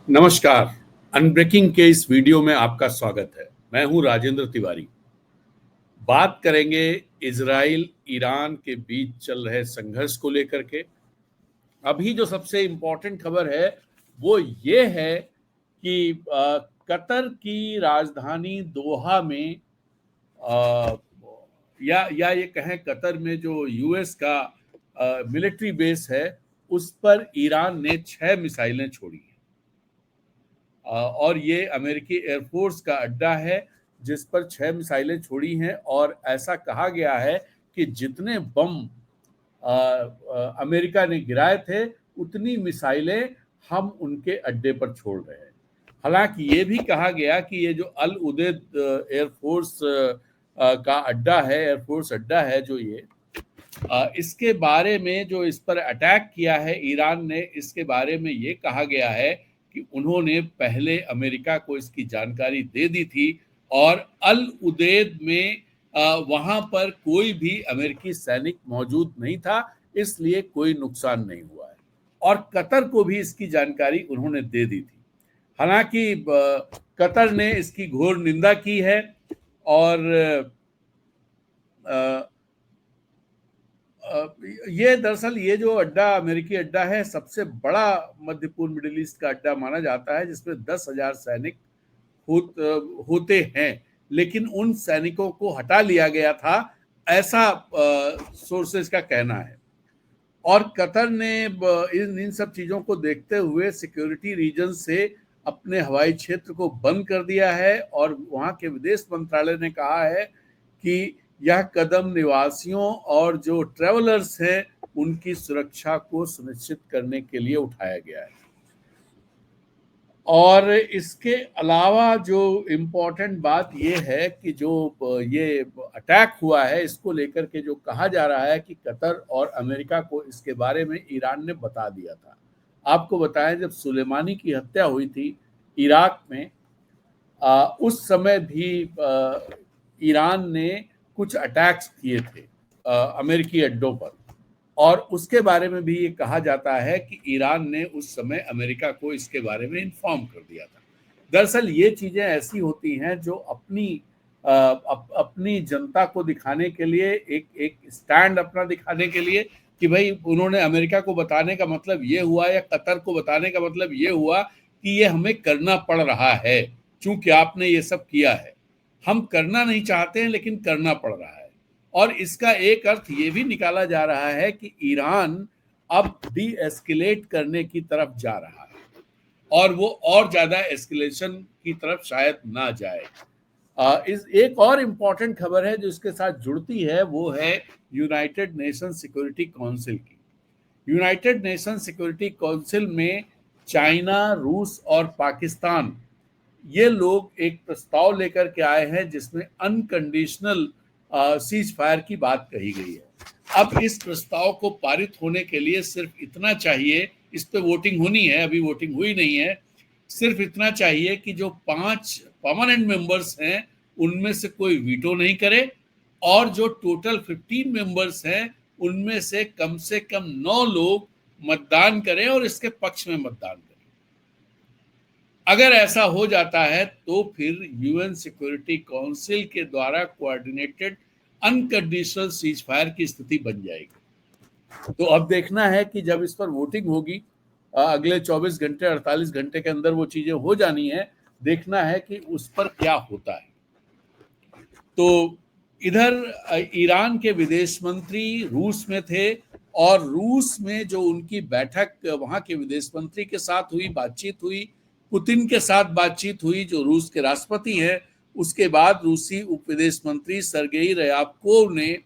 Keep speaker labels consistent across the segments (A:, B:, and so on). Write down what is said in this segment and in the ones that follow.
A: नमस्कार। अनब्रेकिंग के इस वीडियो में आपका स्वागत है। मैं हूं राजेंद्र तिवारी। बात करेंगे इजराइल ईरान के बीच चल रहे संघर्ष को लेकर के। अभी जो सबसे इम्पोर्टेंट खबर है वो ये है कि कतर की राजधानी दोहा में अ, या ये कहें कतर में जो यूएस का मिलिट्री बेस है उस पर ईरान ने 6 मिसाइलें छोड़ी हैं। और ये अमेरिकी एयरफोर्स का अड्डा है जिस पर 6 मिसाइलें छोड़ी हैं और ऐसा कहा गया है कि जितने बम अमेरिका ने गिराए थे उतनी मिसाइलें हम उनके अड्डे पर छोड़ रहे हैं। हालांकि ये भी कहा गया कि ये जो अल उदैद एयरफोर्स का अड्डा है, एयरफोर्स अड्डा है जो ये इसके बारे में जो इस पर अटैक किया है ईरान ने, इसके बारे में ये कहा गया है कि उन्होंने पहले अमेरिका को इसकी जानकारी दे दी थी और अल उदैद में वहां पर कोई भी अमेरिकी सैनिक मौजूद नहीं था, इसलिए कोई नुकसान नहीं हुआ है और कतर को भी इसकी जानकारी उन्होंने दे दी थी। हालांकि कतर ने इसकी घोर निंदा की है और ये दरअसल ये जो अड्डा अमेरिकी अड्डा है सबसे बड़ा मध्य पूर्व मिडिल ईस्ट का अड्डा माना जाता है जिसमें 10,000 सैनिक होते हैं, लेकिन उन सैनिकों को हटा लिया गया था, ऐसा सोर्सेज का कहना है। और कतर ने इन सब चीजों को देखते हुए सिक्योरिटी रीजन से अपने हवाई क्षेत्र को बंद कर दिया है और वहां के विदेश मंत्रालय ने कहा है कि यह कदम निवासियों और जो ट्रेवलर्स हैं उनकी सुरक्षा को सुनिश्चित करने के लिए उठाया गया है। और इसके अलावा जो इम्पोर्टेंट बात ये है कि जो ये अटैक हुआ है इसको लेकर के जो कहा जा रहा है कि कतर और अमेरिका को इसके बारे में ईरान ने बता दिया था। आपको बताएं जब सुलेमानी की हत्या हुई थी इराक में, उस समय भी ईरान ने कुछ अटैक्स किए थे अमेरिकी अड्डों पर और उसके बारे में भी ये कहा जाता है कि ईरान ने उस समय अमेरिका को इसके बारे में इन्फॉर्म कर दिया था। दरअसल ये चीजें ऐसी होती हैं जो अपनी जनता को दिखाने के लिए एक स्टैंड अपना दिखाने के लिए कि भाई उन्होंने अमेरिका को बताने का मतलब ये हुआ या कतर को बताने का मतलब ये हुआ कि ये हमें करना पड़ रहा है चूंकि आपने ये सब किया है। हम करना नहीं चाहते हैं लेकिन करना पड़ रहा है। और इसका एक अर्थ ये भी निकाला जा रहा है कि ईरान अब डी एस्केलेट करने की तरफ जा रहा है और वो और ज्यादा एस्केलेशन की तरफ शायद ना जाए। इस एक और इम्पॉर्टेंट खबर है जो इसके साथ जुड़ती है वो है यूनाइटेड नेशन सिक्योरिटी काउंसिल की। यूनाइटेड नेशन सिक्योरिटी काउंसिल में चाइना, रूस और पाकिस्तान ये लोग एक प्रस्ताव लेकर के आए हैं जिसमें अनकंडीशनल सीज फायर की बात कही गई है। अब इस प्रस्ताव को पारित होने के लिए सिर्फ इतना चाहिए, इस पे वोटिंग होनी है, अभी वोटिंग हुई नहीं है, सिर्फ इतना चाहिए कि जो 5 परमानेंट मेंबर्स हैं उनमें से कोई वीटो नहीं करे और जो टोटल 15 मेंबर्स हैं उनमें से कम 9 लोग मतदान करें और इसके पक्ष में मतदान करें। अगर ऐसा हो जाता है तो फिर यूएन सिक्योरिटी काउंसिल के द्वारा कोऑर्डिनेटेड अनकंडीशनल सीज फायर की स्थिति बन जाएगी। तो अब देखना है कि जब इस पर वोटिंग होगी अगले 24 घंटे 48 घंटे के अंदर वो चीजें हो जानी है, देखना है कि उस पर क्या होता है। तो इधर ईरान के विदेश मंत्री रूस में थे और रूस में जो उनकी बैठक वहां के विदेश मंत्री के साथ हुई, बातचीत हुई, पुतिन के साथ बातचीत हुई जो रूस के राष्ट्रपति हैं, उसके बाद रूसी उप विदेश मंत्री सर्गेई रयाबकोव ने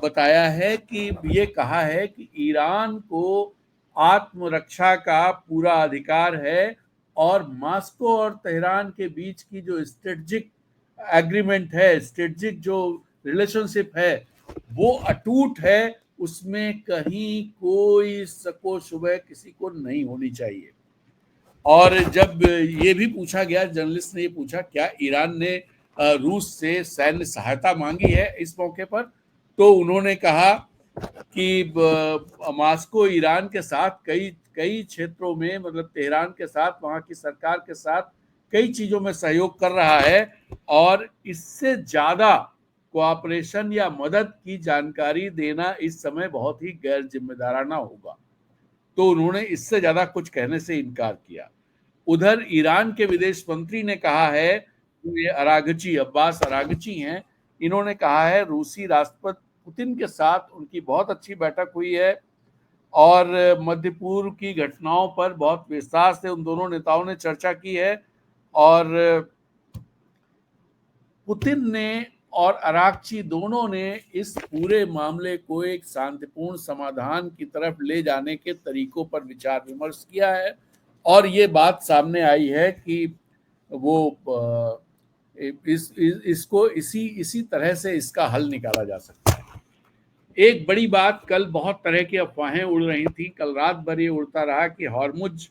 A: बताया है कि ये कहा है कि ईरान को आत्मरक्षा का पूरा अधिकार है और मॉस्को और तेहरान के बीच की जो स्ट्रेटेजिक एग्रीमेंट है, स्ट्रेटेजिक जो रिलेशनशिप है वो अटूट है, उसमें कहीं कोई शको शुबह किसी को नहीं होनी चाहिए। और जब ये भी पूछा गया, जर्नलिस्ट ने ये पूछा क्या ईरान ने रूस से सैन्य सहायता मांगी है इस मौके पर, तो उन्होंने कहा कि मॉस्को ईरान के साथ कई क्षेत्रों में, मतलब तेहरान के साथ, वहाँ की सरकार के साथ कई चीज़ों में सहयोग कर रहा है, और इससे ज़्यादा कोऑपरेशन या मदद की जानकारी देना इस समय बहुत ही गैर जिम्मेदाराना होगा। तो उन्होंने इससे ज़्यादा कुछ कहने से इनकार किया। उधर ईरान के विदेश मंत्री ने कहा है, ये अरागची, अब्बास अरागची हैं, इन्होंने कहा है रूसी राष्ट्रपति पुतिन के साथ उनकी बहुत अच्छी बैठक हुई है और मध्य पूर्व की घटनाओं पर बहुत विस्तार से उन दोनों नेताओं ने चर्चा की है, और पुतिन ने और अरागची दोनों ने इस पूरे मामले को एक शांतिपूर्ण समाधान की तरफ ले जाने के तरीकों पर विचार विमर्श किया है, और ये बात सामने आई है कि वो इसको इसी तरह से इसका हल निकाला जा सकता है। एक बड़ी बात, कल बहुत तरह की अफवाहें उड़ रही थी, कल रात भर ये उड़ता रहा कि हॉर्मुज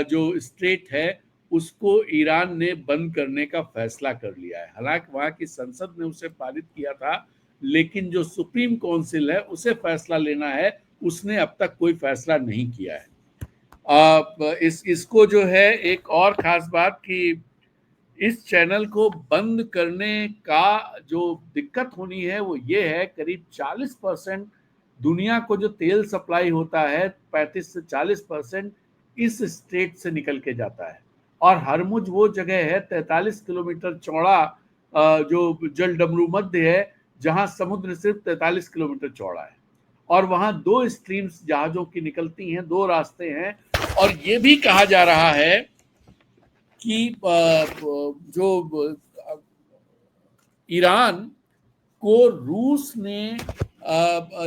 A: जो स्ट्रेट है उसको ईरान ने बंद करने का फैसला कर लिया है। हालांकि वहाँ की संसद ने उसे पारित किया था, लेकिन जो सुप्रीम काउंसिल है उसे फैसला लेना है, उसने अब तक कोई फैसला नहीं किया है। इसको जो है, एक और खास बात कि इस चैनल को बंद करने का जो दिक्कत होनी है वो ये है, करीब 40% दुनिया को जो तेल सप्लाई होता है 35 से 40% इस स्टेट से निकल के जाता है, और हरमुज वो जगह है 43 किलोमीटर चौड़ा जो जल डमरू मध्य है, जहां समुद्र सिर्फ 43 किलोमीटर चौड़ा है, और वहां 2 स्ट्रीम्स जहाजों की निकलती हैं, 2 रास्ते हैं, और ये भी कहा जा रहा है कि जो ईरान को रूस ने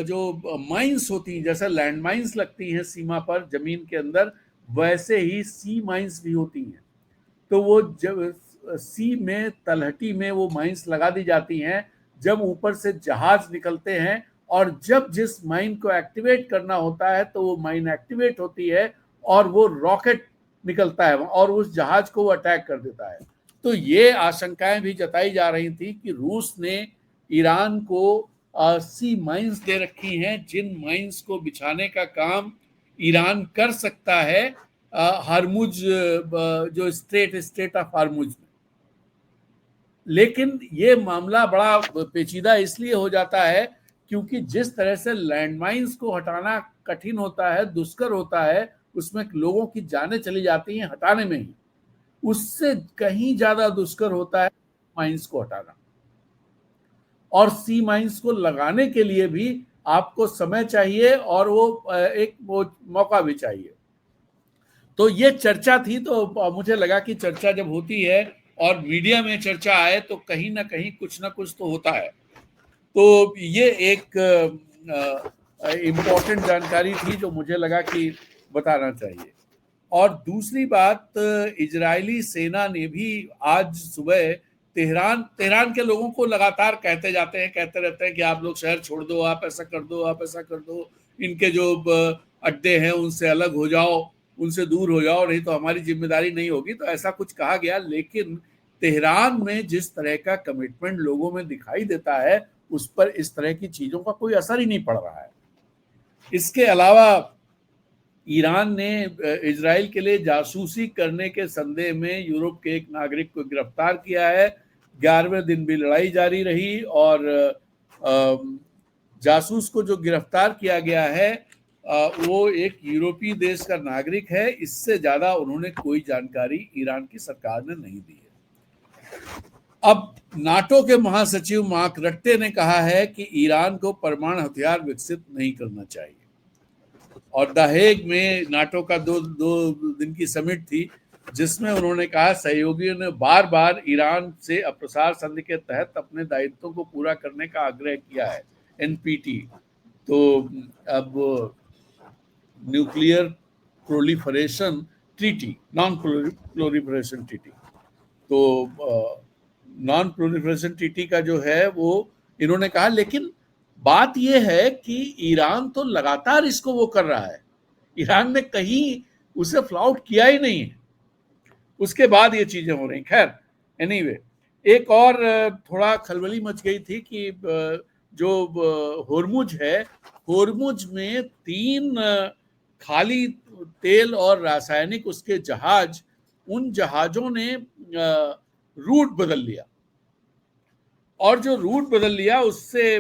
A: जो माइंस होती हैं, जैसे लैंड माइंस लगती हैं सीमा पर जमीन के अंदर, वैसे ही सी माइंस भी होती हैं। तो वो जब सी में, तलहटी में वो माइंस लगा दी जाती हैं, जब ऊपर से जहाज निकलते हैं, और जब जिस माइन को एक्टिवेट करना होता है तो वो माइन एक्टिवेट होती है, और वो रॉकेट निकलता है और उस जहाज को वो अटैक कर देता है। तो ये आशंकाएं भी जताई जा रही थी कि रूस ने ईरान को सी माइंस दे रखी हैं, जिन माइंस को बिछाने का काम ईरान कर सकता है हरमुज, जो स्टेट ऑफ हरमुज में। लेकिन ये मामला बड़ा पेचीदा इसलिए हो जाता है क्योंकि जिस तरह से लैंडमाइंस को हटाना कठिन होता है, दुष्कर होता है, उसमें लोगों की जानें चली जाती हैं हटाने में ही, उससे कहीं ज्यादा दुष्कर होता है माइंस को हटाना। और सी माइंस को लगाने के लिए भी आपको समय चाहिए और वो मौका भी चाहिए। तो ये चर्चा थी, तो मुझे लगा कि चर्चा जब होती है और मीडिया में चर्चा आए तो कहीं ना कहीं कुछ ना कुछ तो होता है। तो ये एक इम्पोर्टेंट जानकारी थी जो मुझे लगा कि बताना चाहिए। और दूसरी बात, इजरायली सेना ने भी आज सुबह तेहरान के लोगों को लगातार कहते रहते हैं कि आप लोग शहर छोड़ दो, आप ऐसा कर दो, आप ऐसा कर दो, इनके जो अड्डे हैं उनसे अलग हो जाओ, उनसे दूर हो जाओ, नहीं तो हमारी जिम्मेदारी नहीं होगी। तो ऐसा कुछ कहा गया, लेकिन तेहरान में जिस तरह का कमिटमेंट लोगों में दिखाई देता है उस पर इस तरह की चीजों का कोई असर ही नहीं पड़ रहा है। इसके अलावा ईरान ने इजराइल के लिए जासूसी करने के संदेह में यूरोप के एक नागरिक को गिरफ्तार किया है। 11वें दिन भी लड़ाई जारी रही और जासूस को जो गिरफ्तार किया गया है वो एक यूरोपीय देश का नागरिक है। इससे ज्यादा उन्होंने कोई जानकारी ईरान की सरकार ने नहीं दी है। अब नाटो के महासचिव मार्क रट्टे ने कहा है कि ईरान को परमाणु हथियार विकसित नहीं करना चाहिए। और द हेग में नाटो का दो दिन की समिट थी जिसमें उन्होंने कहा सहयोगियों ने बार बार ईरान से अप्रसार संधि के तहत अपने दायित्वों को पूरा करने का आग्रह किया है, एनपीटी। तो अब nuclear proliferation treaty, non proliferation treaty, तो नॉन प्रोलिफरेशन ट्रीटी का जो है वो इन्होंने कहा, लेकिन बात यह है कि ईरान तो लगातार इसको वो कर रहा है, ईरान ने कहीं उसे फ्लाउट किया ही नहीं है, उसके बाद ये चीजें हो रही। खैर एनीवे, एक और थोड़ा खलबली मच गई थी कि जो होर्मुज है, होर्मुज में 3 खाली तेल और रासायनिक उसके जहाज, उन जहाजों ने रूट बदल लिया, और जो रूट बदल लिया उससे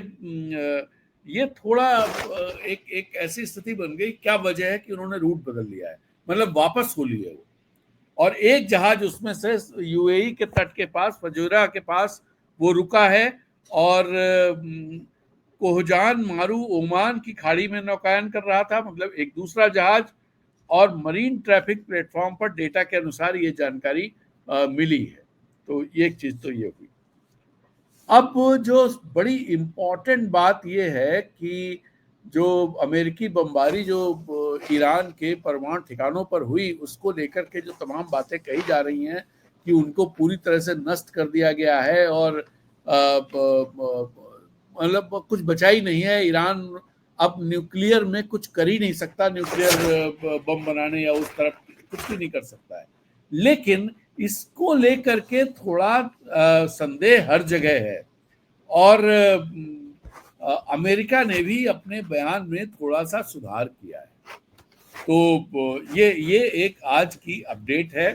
A: ये थोड़ा एक एक ऐसी स्थिति बन गई। क्या वजह है कि उन्होंने रूट बदल लिया है, मतलब वापस हो ली है वो। और एक जहाज उसमें से यूएई के तट के पास, फजूरा के पास वो रुका है, और कोहजान मारू ओमान की खाड़ी में नौकायन कर रहा था, मतलब एक दूसरा जहाज। और मरीन ट्रैफिक प्लेटफॉर्म पर डेटा के अनुसार ये जानकारी मिली है। तो ये एक चीज तो ये हुई। अब जो बड़ी इम्पोर्टेंट बात ये है कि जो अमेरिकी बमबारी जो ईरान के परमाणु ठिकानों पर हुई, उसको लेकर के जो तमाम बातें कही जा रही हैं कि उनको पूरी तरह से नष्ट कर दिया गया है, और मतलब कुछ बचा ही नहीं है। ईरान अब न्यूक्लियर में कुछ कर ही नहीं सकता, न्यूक्लियर बम बनाने या उस तरफ कुछ भी नहीं कर सकता है। लेकिन इसको लेकर के थोड़ा संदेह हर जगह है, और अमेरिका ने भी अपने बयान में थोड़ा सा सुधार किया है। तो ये एक आज की अपडेट है।